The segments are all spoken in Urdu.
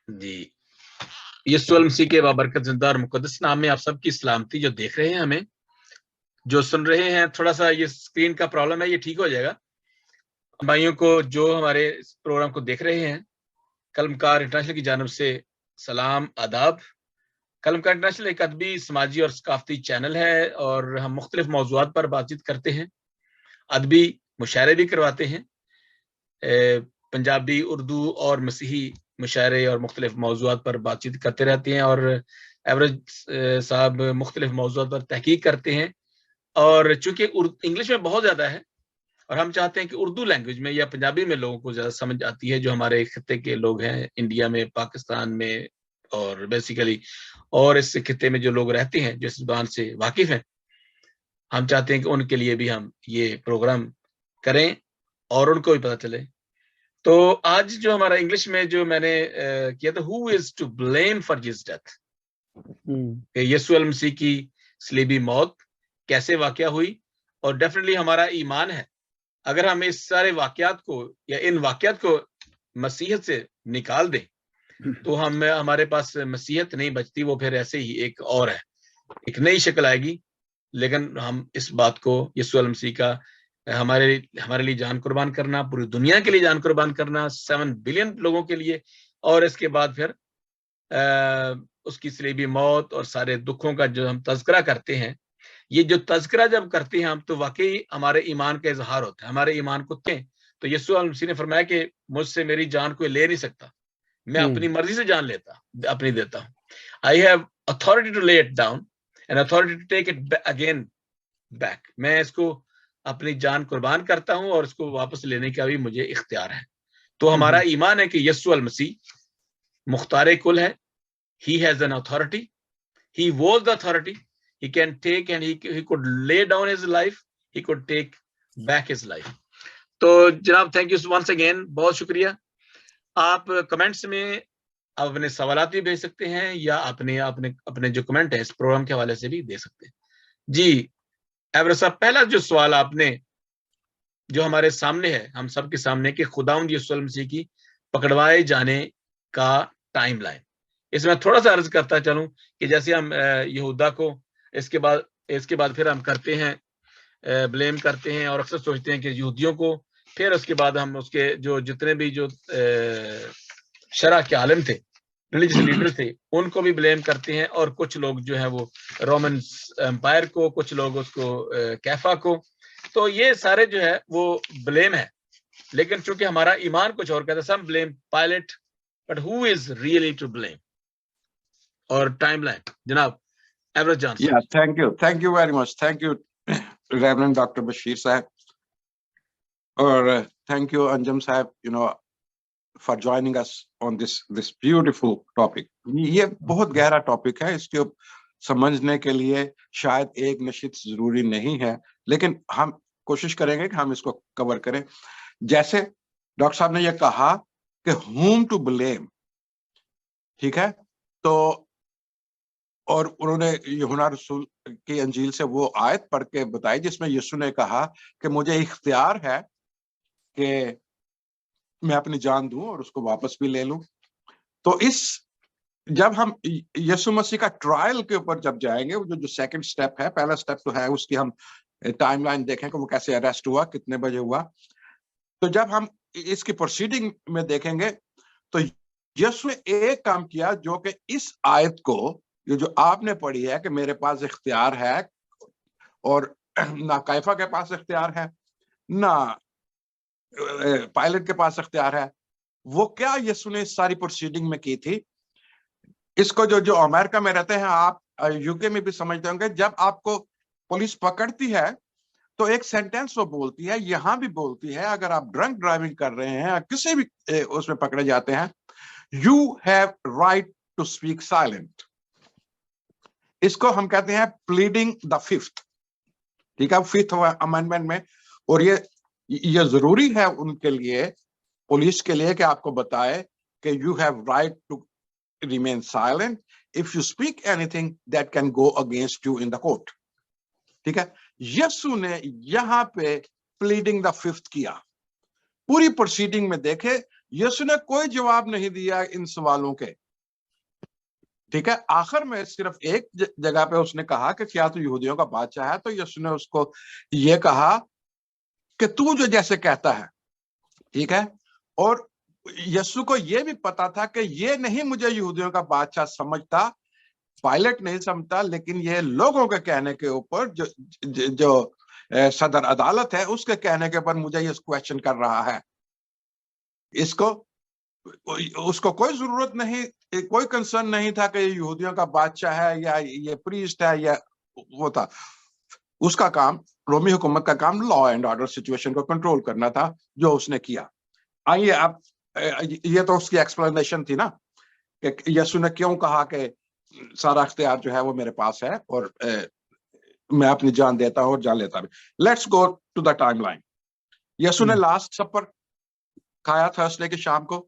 جی، یسوع المسیح کے بابرکت زندہ اور مقدس نام میں آپ سب کی سلامتی. جو دیکھ رہے ہیں ہمیں، جو سن رہے ہیں، تھوڑا سا یہ اسکرین کا پرابلم ہے، یہ ٹھیک ہو جائے گا. بھائیوں کو جو ہمارے اس پروگرام کو دیکھ رہے ہیں، قلمکار انٹرنیشنل کی جانب سے سلام، آداب. قلمکار انٹرنیشنل ایک ادبی، سماجی اور ثقافتی چینل ہے، اور ہم مختلف موضوعات پر بات چیت کرتے ہیں. ادبی مشاعرے بھی کرواتے ہیں، پنجابی، اردو اور مسیحی مشاعرے اور مختلف موضوعات پر بات چیت کرتے رہتے ہیں. اور ایوریج صاحب مختلف موضوعات پر تحقیق کرتے ہیں. اور چونکہ انگلش میں بہت زیادہ ہے، اور ہم چاہتے ہیں کہ اردو لینگویج میں یا پنجابی میں لوگوں کو زیادہ سمجھ آتی ہے، جو ہمارے خطے کے لوگ ہیں، انڈیا میں، پاکستان میں، اور بیسیکلی اور اس خطے میں جو لوگ رہتے ہیں، جو اس زبان سے واقف ہیں. ہم چاہتے ہیں کہ ان کے لیے بھی ہم یہ پروگرام کریں اور ان کو بھی پتہ چلے. تو آج جو ہمارا انگلش میں جو میں نے کیا تھا، ہو از ٹو بلیم فار جس ڈیتھ، کہ یسوع المسیح کی صلیبی موت کیسے واقع ہوئی. اور ڈیفینیٹلی ہمارا ایمان ہے، اگر ہم اس سارے واقعات کو یا ان واقعات کو مسیحت سے نکال دیں تو ہمارے پاس مسیحت نہیں بچتی، وہ پھر ایسے ہی ایک اور ہے، ایک نئی شکل آئے گی. لیکن ہم اس بات کو، یسوع المسیح کا ہمارے لیے جان قربان کرنا، پوری دنیا کے لیے جان قربان کرنا، 7 بلین لوگوں کے لیے، اور اس کے بعد پھر اس کی صلیبی موت اور سارے دکھوں کا جو ہم تذکرہ کرتے ہیں، یہ جو تذکرہ جب کرتے ہیں ہم، تو واقعی ہمارے ایمان کا اظہار ہوتا ہے، ہمارے ایمان کو دیں. تو یسوع المسیح نے فرمایا کہ مجھ سے میری جان کوئی لے نہیں سکتا، میں اپنی مرضی سے جان اپنی دیتا ہوں. I have authority to lay it down and authority to take it again back. میں اس کو اپنی جان قربان کرتا ہوں اور اس کو واپس لینے کا بھی مجھے اختیار ہے. تو ہمارا ایمان ہے کہ یسوع المسیح مختار کل ہے. He has an authority. He was the authority. He can take and he could lay down his life. He could take back his life. تو جناب تھینک یو ونس اگین، بہت شکریہ. آپ کمنٹس میں آپ اپنے سوالات بھی بھیج سکتے ہیں، یا اپنے جو کمنٹ ہے اس پروگرام کے حوالے سے بھی دے سکتے ہیں. جی ایور صاحب، پہلا جو سوال آپ نے جو ہمارے سامنے ہے، ہم سب کے سامنے، کہ خداوند یسوع المسیح کی پکڑوائے جانے کا ٹائم لائن، اس میں تھوڑا سا عرض کرتا چلوں کہ جیسے ہم یہودا کو اس کے بعد پھر ہم کرتے ہیں، بلیم کرتے ہیں، اور اکثر سوچتے ہیں کہ یہودیوں کو، پھر اس کے بعد ہم اس کے جو جتنے بھی جو شرع کے عالم تھے، ریلیجس لیڈر تھے، ان کو بھی بلیم کرتے ہیں. اور کچھ لوگ جو ہیں وہ رومن امپائر کو، کچھ لوگ اس کو کیفا کو. تو یہ سارے جو ہے وہ بلیم ہے. لیکن چونکہ ہمارا ایمان کچھ اور کہتا ہے، some blame pilot, but who is really to blame. اور ٹائم لائن جناب average John. Thank you very much. Thank you reverend doctor Bashir sahab, اور تھینک یو انجم صاحب for joining us on this beautiful topic. یہ بہت گہرا ٹاپک ہے، اس کے سمجھنے کے لیے شاید ایک نشست ضروری نہیں ہے، لیکن ہم کوشش کریں گے کہ ہم اس کو کور کریں. جیسے ڈاکٹر صاحب نے یہ کہا کہ whom to blame، ٹھیک ہے، تو اور انہوں نے یوحنا رسول کی انجیل سے وہ آیت پڑھ کے بتائی جس میں یسوع نے کہا کہ مجھے اختیار ہے کہ میں اپنی جان دوں اور اس کو واپس بھی لے لوں. تو جب ہم یسوع مسیح کا ٹرائل کے اوپر جب جائیں گے، جو سیکنڈ سٹیپ ہے، پہلا سٹیپ تو ہے اس کی ہم ٹائم لائن دیکھیں کہ وہ کیسے اریسٹ ہوا، کتنے بجے ہوا. تو جب ہم اس کی پروسیڈنگ میں دیکھیں گے تو یسوع نے ایک کام کیا جو کہ اس آیت کو، جو آپ نے پڑھی ہے کہ میرے پاس اختیار ہے، اور نہ کیفا کے پاس اختیار ہے، نہ پائلٹ کے پاس اختیار ہے، وہ کیا یسوع نے ساری پروسیڈنگ میں کی تھی. اس کو جو امریکہ میں رہتے ہیں، آپ یو کے میں بھی سمجھتے ہوں گے، جب آپ کو پولیس پکڑتی ہے تو ایک سینٹینس وہ بولتی ہے، یہاں بھی بولتی ہے، اگر آپ ڈرنک ڈرائیونگ کر رہے ہیں، کسی بھی اس میں پکڑے جاتے ہیں، you have right to speak silent. اس کو ہم کہتے ہیں پلیڈنگ دا ففتھ، ٹھیک ہے، 5th امینڈمنٹ میں. اور یہ ضروری ہے ان کے لیے، پولیس کے لیے، کہ آپ کو بتائے کہ you have right to remain silent if you speak anything that can go against you in the court. ٹھیک ہے، یسوع نے یہاں پہ پلیڈنگ دا ففتھ کیا. پوری پروسیڈنگ میں دیکھے یسوع نے کوئی جواب نہیں دیا ان سوالوں کے. ٹھیک ہے, آخر میں صرف ایک جگہ پہ اس نے کہا کہ کیا تو یہودیوں کا بادشاہ ہے, تو یسوع نے اس کو یہ کہا کہ تو جو جیسے کہتا ہے. ٹھیک ہے, اور یسوع کو یہ بھی پتا تھا کہ یہ نہیں مجھے یہودیوں کا بادشاہ سمجھتا, پائلٹ نہیں سمجھتا, لیکن یہ لوگوں کے کہنے کے اوپر جو صدر عدالت ہے اس کے کہنے کے اوپر مجھے یہ کویسچن کر رہا ہے. اس کو کوئی ضرورت نہیں, کوئی کنسرن نہیں تھا کہ یہ یہودیوں کا بادشاہ ہے یا یہ پریسٹ ہے یا وہ تھا. اس کا کام, رومی حکومت کا کام لا اینڈ آرڈر سچویشن کو کنٹرول کرنا تھا, جو اس نے کیا. آئیے اب, یہ تو اس کی ایکسپلینیشن تھی نا کہ یسوع نے کیوں کہا کہ سارا اختیار جو ہے وہ میرے پاس ہے اور میں اپنی جان دیتا ہوں اور جان لیتا بھی. Let's go to the timeline. یسوع نے لاسٹ سپر کھایا تھرسڈے کی شام کو.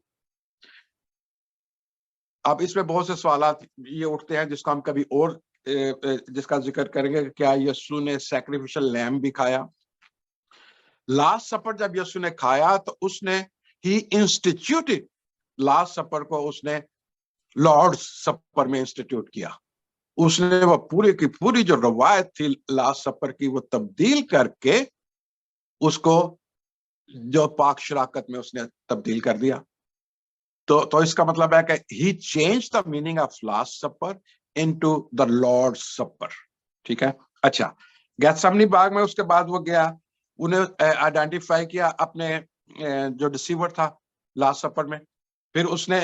اب اس میں بہت سے سوالات یہ اٹھتے ہیں جس کو ہم کبھی اور جس کا ذکر کریں گے کہ کیا یسوع نے سیکریفیشل لیمب بھی کھایا. لاسٹ سپر جب یسوع نے کھایا تو اس نے ہی انسٹیٹیوٹڈ لاسٹ سپر کو, اس نے لارڈ سپر میں انسٹیٹیوٹ کیا. اس نے وہ پوری کی پوری جو روایت تھی لاسٹ سپر کی وہ تبدیل کر کے اس کو جو پاک شراکت میں اس نے تبدیل کر دیا. تو اس کا مطلب ہے کہ he change the meaning of last supper into the Lord supper. ٹھیک ہے, اچھا. گیتسمنی باغ میں اس کے بعد وہ گیا, انہیں آئیڈینٹیفائی کیا اپنے جو ڈسیور تھا لاسٹ سپر میں. پھر اس نے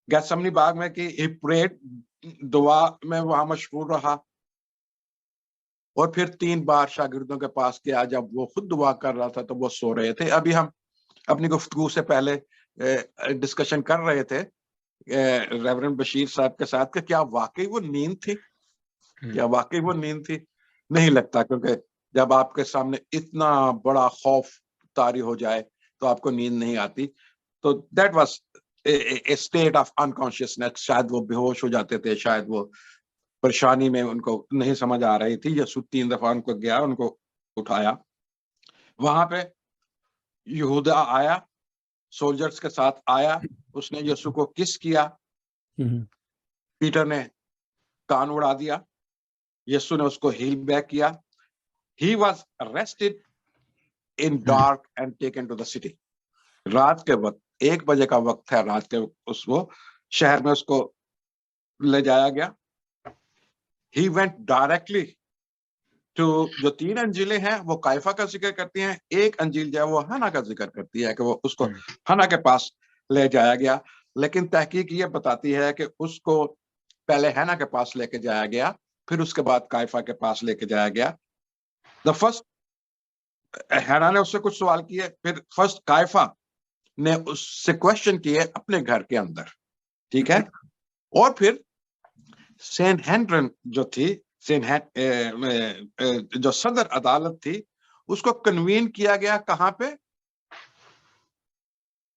گیتسمنی باغ میں کی, ہی پریڈ, دعا میں وہاں مشغول رہا, اور پھر 3 بار شاگردوں کے پاس گیا. جب وہ خود دعا کر رہا تھا تو وہ سو رہے تھے. ابھی ہم اپنی گفتگو سے پہلے ڈسکشن کر رہے تھے ریورنڈ بشیر صاحب کے ساتھ کہ کیا واقعی وہ نیند تھی, کیا واقعی وہ نیند تھی. نہیں لگتا, کیونکہ جب آپ کے سامنے اتنا بڑا خوف طاری ہو جائے تو آپ کو نیند نہیں آتی. تو that was a state of unconsciousness. شاید وہ بے ہوش ہو جاتے تھے, شاید وہ پریشانی میں ان کو نہیں سمجھ آ رہی تھی. یسوع 3 دفعہ ان کو گیا, ان کو اٹھایا. وہاں پہ یہودا آیا, سولجرز کے ساتھ آیا, اس نے یسوع کو کس کیا. پیٹر نے کان اڑا دیا, یسوع نے اس کو ہیل بیک کیا. He was arrested in dark and taken to the city. رات کے وقت 1 بجے کا وقت ہے, رات کے وقت وہ شہر میں اس کو لے جایا گیا. He went directly to, جو 3 انجیلیں ہیں وہ کائفہ کا ذکر کرتی ہیں, ایک انجیل جو ہے وہ حنا کا ذکر کرتی ہے کہ وہ اس کو حنا کے پاس لے جایا گیا. لیکن تحقیق یہ بتاتی ہے کہ اس کو پہلے حنا کے پاس لے کے جایا گیا, پھر اس کے بعد کائفہ کے پاس لے کے جایا گیا. The first, حنا نے اس سے کچھ سوال کیے, پھر فرسٹ کائفہ نے اس سے کوشچن کیے اپنے گھر کے اندر. ٹھیک ہے, اور پھر سینٹ ہینڈرن جو تھی, جو صدر عدالت تھی, اس کو کنوین کیا گیا کہاں پہ,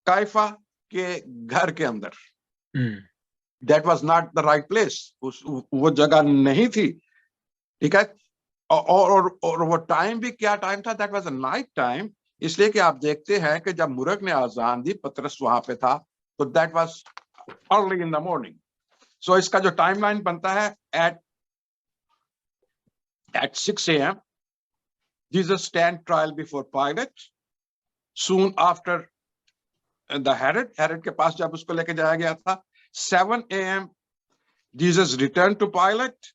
کائفہ کے گھر کے اندر. That was not the right place. وہ جگہ نہیں تھی. ٹھیک ہے, اور وہ ٹائم بھی کیا ٹائم تھا, that was a night time. اس لیے کہ آپ دیکھتے ہیں کہ جب مرغ نے آذان دی, پترس وہاں پہ تھا, تو that was early in the morning. So اس کا جو ٹائم لائن بنتا ہے at 6 a.m. Jesus stand trial before Pilate. Soon after the Herod کے پاس جب اس کو لے کے جایا گیا تھا, 7 a.m. Jesus returned to Pilate.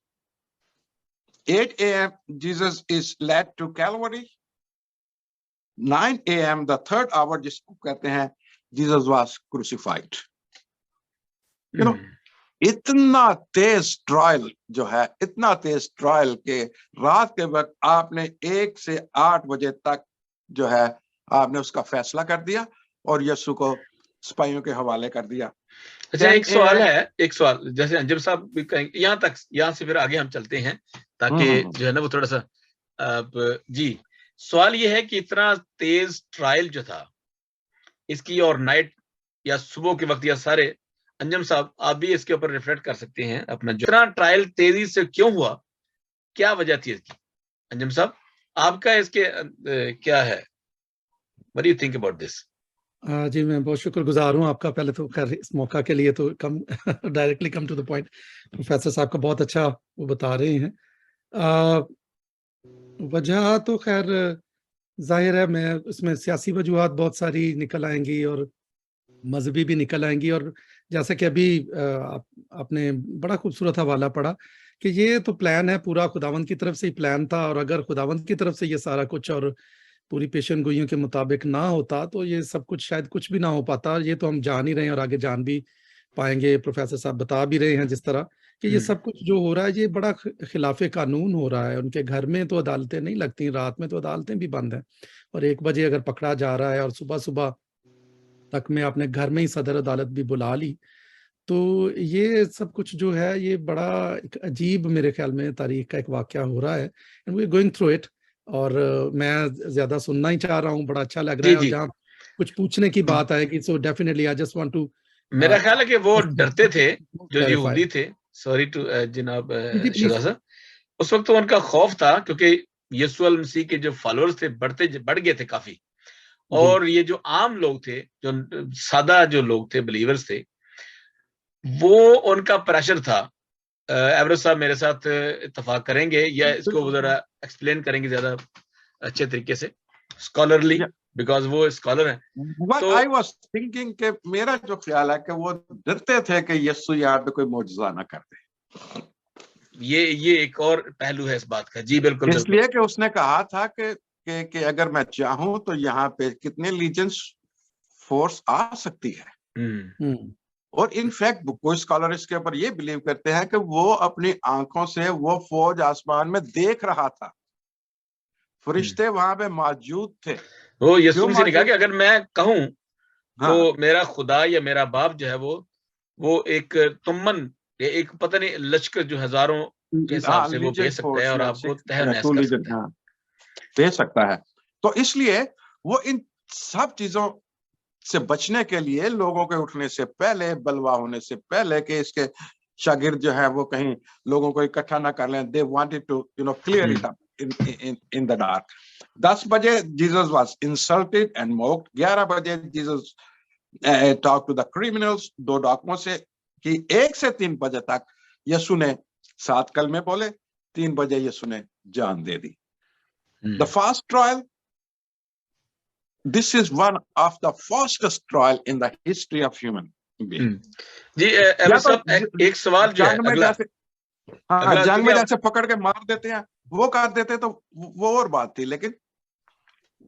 8 a.m. Jesus is led to Calvary. 9 a.m. the third hour جس کو کہتے ہیں Jesus was crucified. You know, اتنا تیز ٹرائل جو ہے, اتنا تیز ٹرائل کہ رات کے وقت آپ نے 1 سے 8 بجے تک جو ہے آپ نے اس کا فیصلہ کر دیا اور یسوع کو سپاہیوں کے حوالے کر دیا. اچھا, ایک سوال ہے, ایک سوال جیسے انجم صاحب بھی کہیں گے, یہاں تک, یہاں سے پھر آگے ہم چلتے ہیں تاکہ جو ہے نا وہ تھوڑا سا جی. سوال یہ ہے کہ اتنا تیز ٹرائل جو تھا اس کی, اور نائٹ یا صبح کے وقت, یا سارے, انجم صاحب آپ بھی اس کے اوپر ریفلیکٹ کر سکتے ہیں اپنا, جو اتنا ٹرائل تیزی سے کیوں ہوا, کیا وجہ تھی اس کی. انجم صاحب آپ کا اس کے کیا ہے, what do you think about this? جی میں بہت شکر گزار ہوں آپ کا. پہلے تو خیر اس موقع کے لیے تو directly come to the point. Professor صاحب کا بہت اچھا وہ بتا رہے ہیں. وجہ تو خیر ظاہر ہے میں اس میں سیاسی وجوہات بہت ساری نکل آئیں گی اور مذہبی بھی نکل آئیں گی. اور جیسا کہ ابھی آپ نے بڑا خوبصورت حوالہ پڑھا کہ یہ تو پلان ہے پورا, خداوند کی طرف سے ہی پلان تھا, اور اگر خداوند کی طرف سے یہ سارا کچھ اور پوری پیشن گوئیوں کے مطابق نہ ہوتا تو یہ سب کچھ شاید کچھ بھی نہ ہو پاتا. یہ تو ہم جان ہی رہے ہیں اور آگے جان بھی پائیں گے. پروفیسر صاحب بتا بھی رہے ہیں جس طرح کہ یہ سب کچھ جو ہو رہا ہے یہ بڑا خلاف قانون ہو رہا ہے. ان کے گھر میں تو عدالتیں نہیں لگتی, رات میں تو عدالتیں بھی بند ہیں, اور 1 بجے اگر پکڑا جا رہا ہے اور صبح تک میں اپنے گھر میں ہی صدر عدالت بھی بلا لی, تو یہ سب کچھ جو ہے یہ بڑا ایک عجیب میرے خیال میں تاریخ کا ایک واقعہ ہو رہا ہے. And we are going through it. اور میں زیادہ سننا ہی چاہ رہا ہوں, بڑا اچھا لگ رہا ہے. اور جہاں کچھ پوچھنے کی بات آئے گی so definitely I just want to. میرا خیال ہے کہ وہ ڈرتے تھے جو یہودی تھے. سوری ٹو جناب شہزاد صاحب, اس وقت تو ان کا خوف تھا کیونکہ یسوع المسیح کے جو فالوورز تھے بڑھ گئے تھے کافی, اور یہ جو عام لوگ تھے, جو سادہ جو لوگ تھے, بلیورز تھے, وہ ان کا پریشر تھا. ایوریج صاحب میرے ساتھ اتفاق کریں گے یا اس کو ذرا ایکسپلین کریں گے زیادہ اچھے طریقے سے, اسکالرلی, بیکاز وہ اسکالر ہیں. I was thinking کہ میرا جو خیال ہے کہ وہ ڈرتے تھے کہ یسوع یہاں پہ کوئی معجزہ نہ کر دے. یہ ایک اور پہلو ہے اس بات کا. جی بالکل. اس لیے کہ اس نے کہا تھا کہ اگر میں چاہوں تو یہاں پہ کتنے لیجنز فورس آ سکتی ہے. اور ان فیکٹ کوئی اسکالر اس کے اوپر یہ بلیو کرتے ہیں کہ وہ اپنی آنکھوں سے وہ فوج آسمان میں دیکھ رہا تھا, فرشتے وہاں پہ موجود تھے. وہ یسوع سے نے کہا کہ اگر میں کہوں تو میرا خدا یا میرا باپ جو ہے وہ ایک تمن, ایک پتہ نہیں لشکر جو ہزاروں کے حساب سے وہ بھیج سکتا ہے اور آپ کو تہہ نیس کر سکتا ہے, بھیج سکتا ہے. تو اس لیے وہ ان سب چیزوں سے بچنے کے لیے لوگوں کے اٹھنے سے پہلے, بلوا ہونے سے پہلے کہ اس کے شاگرد جو ہے وہ کہیں لوگوں کو اکٹھا نہ کر لیں, they wanted to clear it up in the dark. 10 بجے Jesus was insulted and mocked. 11 بجے Jesus talked to the criminals. 2 ڈاکوؤں سے کہ 1 سے 3 بجے تک یسوع نے 7 کلمے بولے. 3 بجے یسوع نے جان دے دی. The fast trial, this is one of the fastest trial in the history of human being. جی ایک سوال جو ہے جنگ میں جیسے پکڑ کے مار دیتے ہیں وہ کر دیتے تو وہ اور بات تھی, لیکن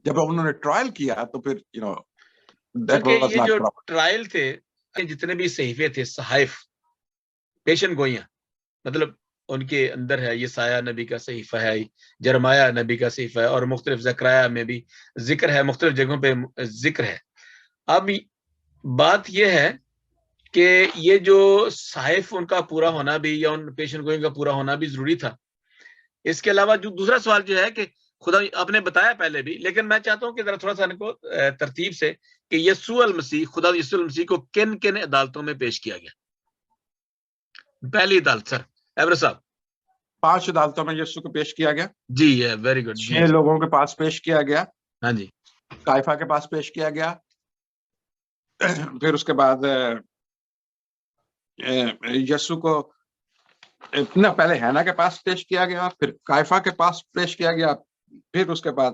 جب انہوں نے ٹرائل کیا تو پھر یہ جو ٹرائل تھے, جتنے بھی صحیفے تھے, صحائف, پیشن گوئیاں, مطلب ان کے اندر ہے یسایہ نبی کا صحیفہ ہے, جرمایہ نبی کا صحیفہ ہے, اور مختلف زکریا میں بھی ذکر ہے, مختلف جگہوں پہ ذکر ہے. اب بات یہ ہے کہ یہ جو صحائف ان کا پورا ہونا بھی یا ان پیشن گوئیوں کا پورا ہونا بھی ضروری تھا. اس کے علاوہ جو دوسرا سوال جو ہے کہ خدا آپ نے بتایا پہلے بھی, لیکن میں چاہتا ہوں کہ ذرا تھوڑا سا ان کو ترتیب سے کہ یسوع المسیح, خدا یسوع المسیح کو کن کن عدالتوں میں پیش کیا گیا. پہلی عدالت سر ایوریج صاحب. 5 عدالتوں میں یسوع کو پیش کیا گیا. جی ویری گڈ. 6 لوگوں کے پاس پیش کیا گیا. ہاں جی. قیافہ کے پاس پیش کیا گیا, پھر اس کے بعد یسوع کو پہلے ہینا کے پاس پیش کیا گیا, پھر قیافہ کے پاس پیش کیا گیا, پھر اس کے بعد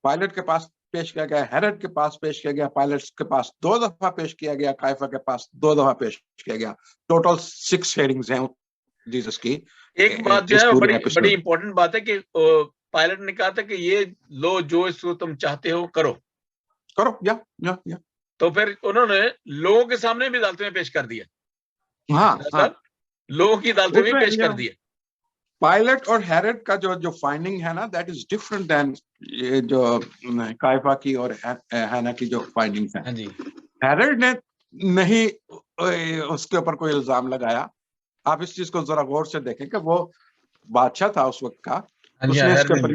پائلٹ کے پاس پیش کیا گیا, ہیرڈ کے پاس پیش کیا گیا, پائلٹ کے پاس 2 دفعہ پیش کیا گیا, قیافہ کے پاس 2 دفعہ پیش کیا گیا. ٹوٹل 6 ہیئرنگز ہیں جیسس کی. ایک بات جو ہے بڑی امپورٹنٹ بات ہے کہ پائلٹ نے کہا تھا کہ یہ لو جو اس کو تم چاہتے ہو کرو. یا تو پھر انہوں نے لوگوں کے سامنے بھی عدالتوں میں پیش کر دیا. ہاں لوگوں کی عدالتوں میں پیش کر دیا. پائلٹ اور ہیرڈ کا جو فائنڈنگ ہے نا, دیٹ از ڈفرنٹ دین یہ جو قیافہ کی اور ہینا کی جو فائنڈنگ ہے. ہیرڈ نے نہیں اس کے اوپر کوئی الزام لگایا. آپ اس چیز کو ذرا غور سے دیکھیں کہ وہ بادشاہ تھا اس وقت کا, اس نے اس کے اوپر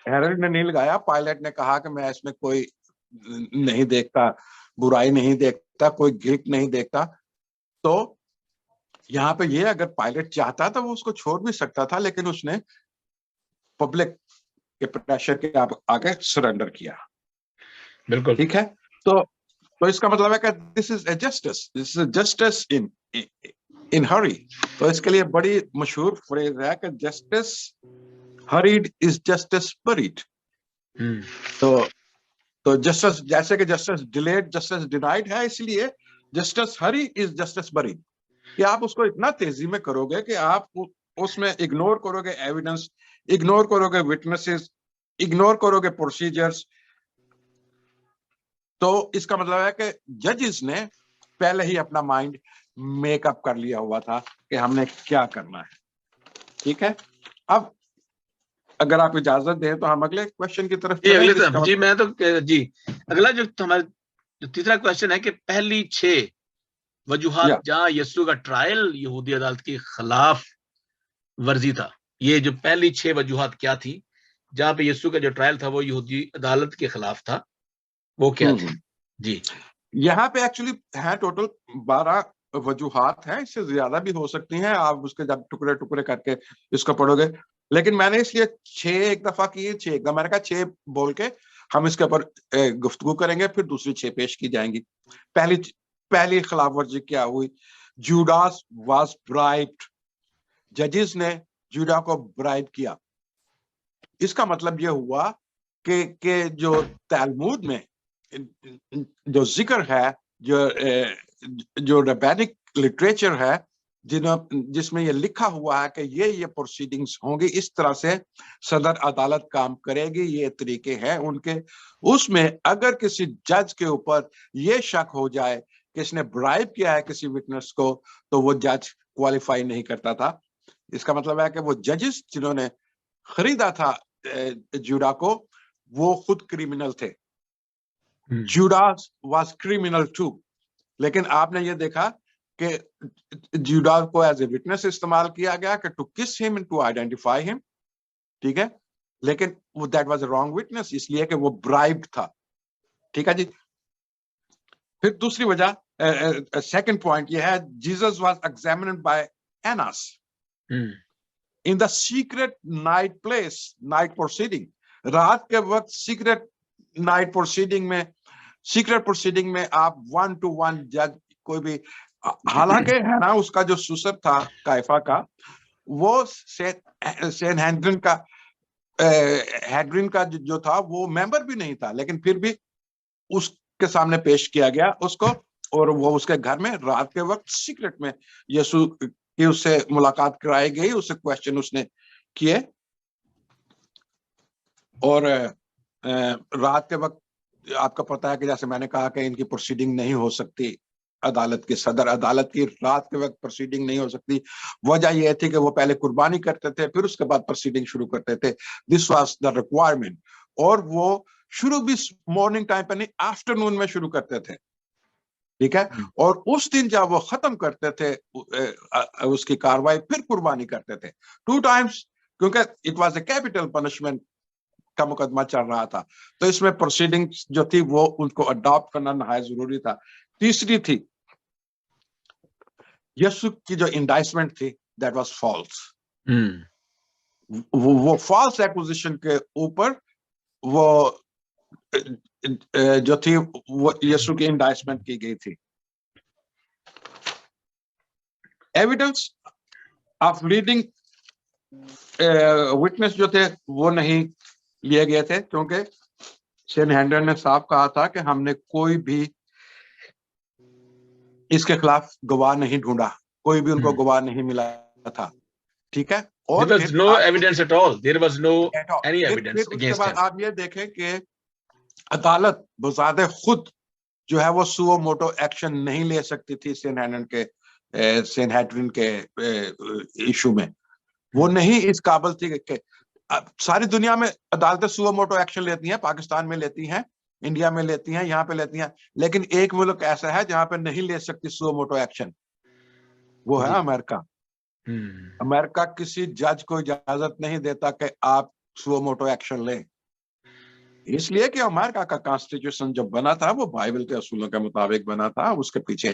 ہیرڈ نے نہیں لگایا. پائلٹ نے کہا کہ میں اس میں کوئی نہیں دیکھتا, برائی نہیں دیکھتا, کوئی گلٹ نہیں دیکھتا. تو یہاں پہ یہ اگر پائلٹ چاہتا تو وہ اس کو چھوڑ بھی سکتا تھا, لیکن اس نے پبلک کے پریشر کے آگے سرنڈر کیا. بالکل ٹھیک ہے. تو اس کا مطلب ہے کہ this is a justice in hurry. تو اس کے لیے بڑی مشہور فریز ہے کہ justice hurried is justice buried. تو جسٹس جیسے کہ جسٹس ڈیلیڈ جسٹس ڈینائڈ ہے، اس لیے جسٹس ہری از جسٹس بری، کہ آپ اس کو اتنا تیزی میں کرو گے کہ آپ اس میں اگنور کرو گے ایویڈنس، اگنور کرو گے وٹنسز، اگنور کرو گے پروسیجرز. تو اس کا مطلب ہے کہ ججز نے پہلے ہی اپنا مائنڈ میک اپ کر لیا ہوا تھا کہ ہم نے کیا کرنا ہے. ٹھیک ہے، اب اگر آپ اجازت دیں تو ہم اگلے کوشچن کی طرف چلیں. اگلا جو ہمارا جو تیسرا کوشچن ہے کہ پہلی 6 وجوہات جہاں یسوع کا ٹرائل یہودی عدالت کے خلاف ورزی تھا، یہ جو پہلی 6 وجوہات کیا تھی جہاں پہ یسوع کا جو ٹرائل تھا وہ یہودی عدالت کے خلاف تھا، وہ کیا تھی؟ جی یہاں پہ ایکچولی ہے ٹوٹل 12 وجوہات ہیں، اس سے زیادہ بھی ہو سکتی ہیں، آپ اس کے جب ٹکڑے ٹکڑے کر کے اس کو پڑھو گے، لیکن میں نے اس لیے 6 ایک دفعہ کی، 6 ایک دفعہ میں نے کہا 6 بول کے ہم اس کے اوپر گفتگو کریں گے، پھر دوسری 6 پیش کی جائیں گی. پہلی خلاف ورزی کیا ہوئی؟ جوڈاس واز برائبڈ، ججز نے جوڈا کو برائب کیا. اس کا مطلب یہ ہوا کہ جو تلمود میں جو ذکر ہے، جو ربینک لٹریچر ہے، جس میں یہ لکھا ہوا ہے کہ یہ پروسیڈنگز ہوں گی، اس طرح سے صدر عدالت کام کرے گی، یہ طریقے ہیں ان کے، اس میں اگر کسی جج کے اوپر یہ شک ہو جائے کہ اس نے برائب کیا ہے کسی وٹنس کو، تو وہ جج کوالیفائی نہیں کرتا تھا. اس کا مطلب ہے کہ وہ ججز جنہوں نے خریدا تھا جوڈا کو، وہ خود کریمنل تھے. جوڈاس واز کریمنل ٹو، لیکن آپ نے یہ دیکھا کہ جوڈا کو ایز اے وٹنس استعمال کیا گیا کہ ٹو کس ہم اینڈ ٹو آئیڈینٹیفائی ہم. ٹھیک ہے، لیکن that was a wrong witness, اس لیے کہ وہ برائبڈ تھا. ٹھیک ہے جی. پھر دوسری وجہ، سیکنڈ پوائنٹ یہ ہے، Jesus was examined by Annas in the secret night place, night proceeding, رات کے وقت سیکرٹ نائٹ پروسیڈنگ میں، سیکرٹ پروسیڈنگ میں آپ 1 to 1 جج کوئی بھی، حالانکہ ہے نا اس کا جو سسر تھا کائفہ کا، وہ سین ہیڈرن کا جو تھا وہ ممبر بھی نہیں تھا، لیکن پھر بھی اس کے سامنے پیش کیا گیا اس کو، اور وہ اس کے گھر میں رات کے وقت سیکرٹ میں یسوع کی اس سے ملاقات کرائی گئی، اس سے کویسچن اس نے کیے، اور رات کے وقت آپ کا پتا ہے کہ جیسے میں نے کہا کہ ان کی پروسیڈنگ نہیں ہو سکتی، عدالت کی، صدر عدالت کی رات کے وقت پروسیڈنگ نہیں ہو سکتی. وجہ یہ تھی کہ وہ پہلے قربانی کرتے تھے، پھر اس کے بعد پروسیڈنگ شروع کرتے تھے. دس واز دا ریکوائرمنٹ، اور وہ شروع بھی مارننگ ٹائم پہ نہیں، آفٹرنون میں شروع کرتے تھے. ٹھیک ہے، اور اس دن جب وہ ختم کرتے تھے اس کی کاروائی، پھر قربانی کرتے تھے 2 times، کیونکہ it was A capital punishment کا مقدمہ چل رہا تھا. تو اس میں پروسیڈنگ جو تھی وہ ان کو اڈاپٹ کرنا نہایت ضروری تھا. تیسری تھی یسوع کی جو انڈائسمنٹ تھی، دیٹ واز فالس. وہ فالس ایکوزیشن کے اوپر وہ جو تھی وہ یسوع کی انڈائسمنٹ کی گئی تھی. ایویڈنس آف لیڈنگ وٹنس جو تھے وہ نہیں لیے گئے تھے، کیونکہ سین ہینڈرن نے صاف کہا تھا کہ ہم نے کوئی بھی اس کے خلاف گواہ نہیں ڈھونڈا، کوئی بھی ان کو گواہ نہیں ملا تھا. ٹھیک ہے، اور there was no evidence at all, there was no any evidence اس کے against بعد him. آپ یہ دیکھیں کہ عدالت بذات خود جو ہے وہ سو موٹو ایکشن نہیں لے سکتی تھی سین ہیڈرن کے ایشو میں. وہ نہیں اس قابل تھی کہ ساری دنیا میں عدالتیں سو موٹو ایکشن لیتی ہیں، پاکستان میں لیتی ہیں، انڈیا میں لیتی ہیں، یہاں پہ لیتی ہیں، لیکن ایک ملک ایسا ہے جہاں پہ نہیں لے سکتی سو موٹو ایکشن، وہ ہے امریکہ. امریکہ کسی جج کو اجازت نہیں دیتا کہ آپ سو موٹو ایکشن لیں، اس لیے کہ امریکہ کا کانسٹیٹیوشن جب بنا تھا وہ بائبل کے اصولوں کے مطابق بنا تھا، اس کے پیچھے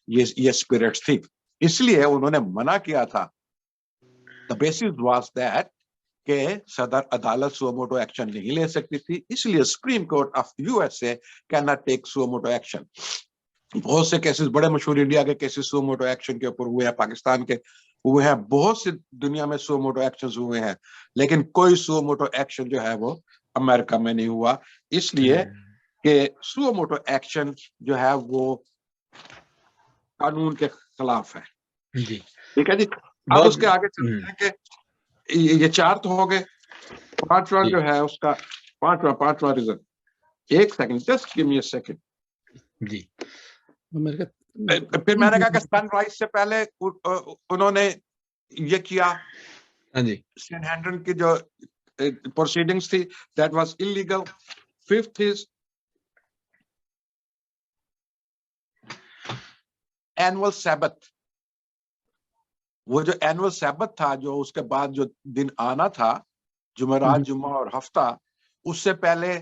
یہ اسپرٹ تھی، اس لیے انہوں نے منع کیا تھا. The basis was that کہ صدر عدالت سو موٹو ایکشن نہیں لے سکتی تھی، اس لیے supreme court of USA can not take so motto action. بہت سے کیسز بڑے مشہور انڈیا کے کیسز سو موٹو ایکشن کے اوپر ہوئے ہیں، پاکستان کے ہوئے ہیں، بہت سی دنیا میں سو موٹو ایکشن ہوئے ہیں، لیکن کوئی سو موٹو ایکشن جو ہے وہ امریکہ میں نہیں ہوا، اس لیے کہ سو موٹو ایکشن جو ہے وہ قانون کے خلاف ہے. جی ٹھیک ہے جی. اب اس کے آگے چلتے ہیں کہ یہ 4 تو ہو گئے، 5واں جو ہے اس کا 5واں ریزن. ایک second, just give me a second. جی پھر میں نے کہا کہ سن رائز سے پہلے انہوں نے یہ کیا، ہاں جی سین ہینڈن کی جو پروسیڈنگز تھی that was illegal. 5th is annual Sabbath. وہ جو اینول سیبت تھا، جو اس کے بعد جو دن آنا تھا، جمعرات، جمعہ اور ہفتہ، اس سے پہلے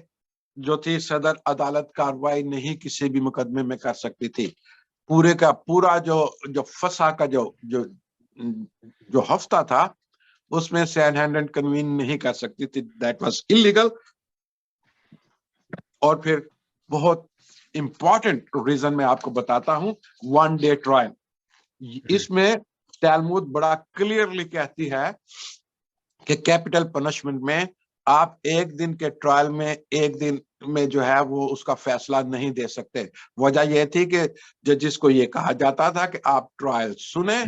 جو تھی صدر عدالت کاروائی نہیں کسی بھی مقدمے میں کر سکتی تھی. پورے کا پورا جو فسا کا جو ہفتہ تھا اس میں سین ہینڈن کنوین نہیں کر سکتی تھی. That was illegal. اور پھر بہت امپورٹنٹ ریزن میں آپ کو بتاتا ہوں، 1 day ٹرائل. اس میں ٹالمود بڑا کلیئرلی کہتی ہے کہ کیپٹل پنشمنٹ میں آپ ایک دن کے ٹرائل میں ایک دن میں جو ہے وہ اس کا فیصلہ نہیں دے سکتے. وجہ یہ تھی کہ ججز کو یہ کہا جاتا تھا کہ آپ ٹرائل سنیں،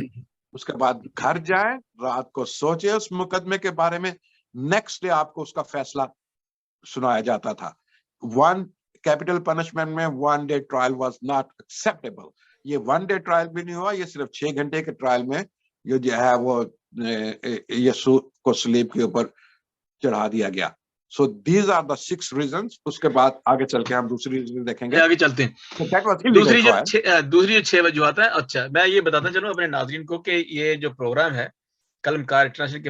اس کے بعد گھر جائیں، رات کو سوچیں اس مقدمے کے بارے میں، نیکسٹ ڈے آپ کو اس کا فیصلہ سنایا جاتا تھا. کیپٹل پنشمنٹ میں 1 day trial was not acceptable. یہ 1 day ٹرائل بھی نہیں ہوا، یہ صرف 6 گھنٹے کے ٹرائل میں یہ جو ہے وہ یسوع کو صلیب کے اوپر چڑھا دیا گیا. So these are the 6 reasons. اس کے بعد آگے چل کے ہم دوسری ریزن دیکھیں گے. آگے چلتے ہیں. دوسری جو 6 وجوہات ہیں. اچھا میں یہ بتاتا چلوں اپنے ناظرین کو کہ یہ جو پروگرام ہے قلم کار انٹرنیشنل کے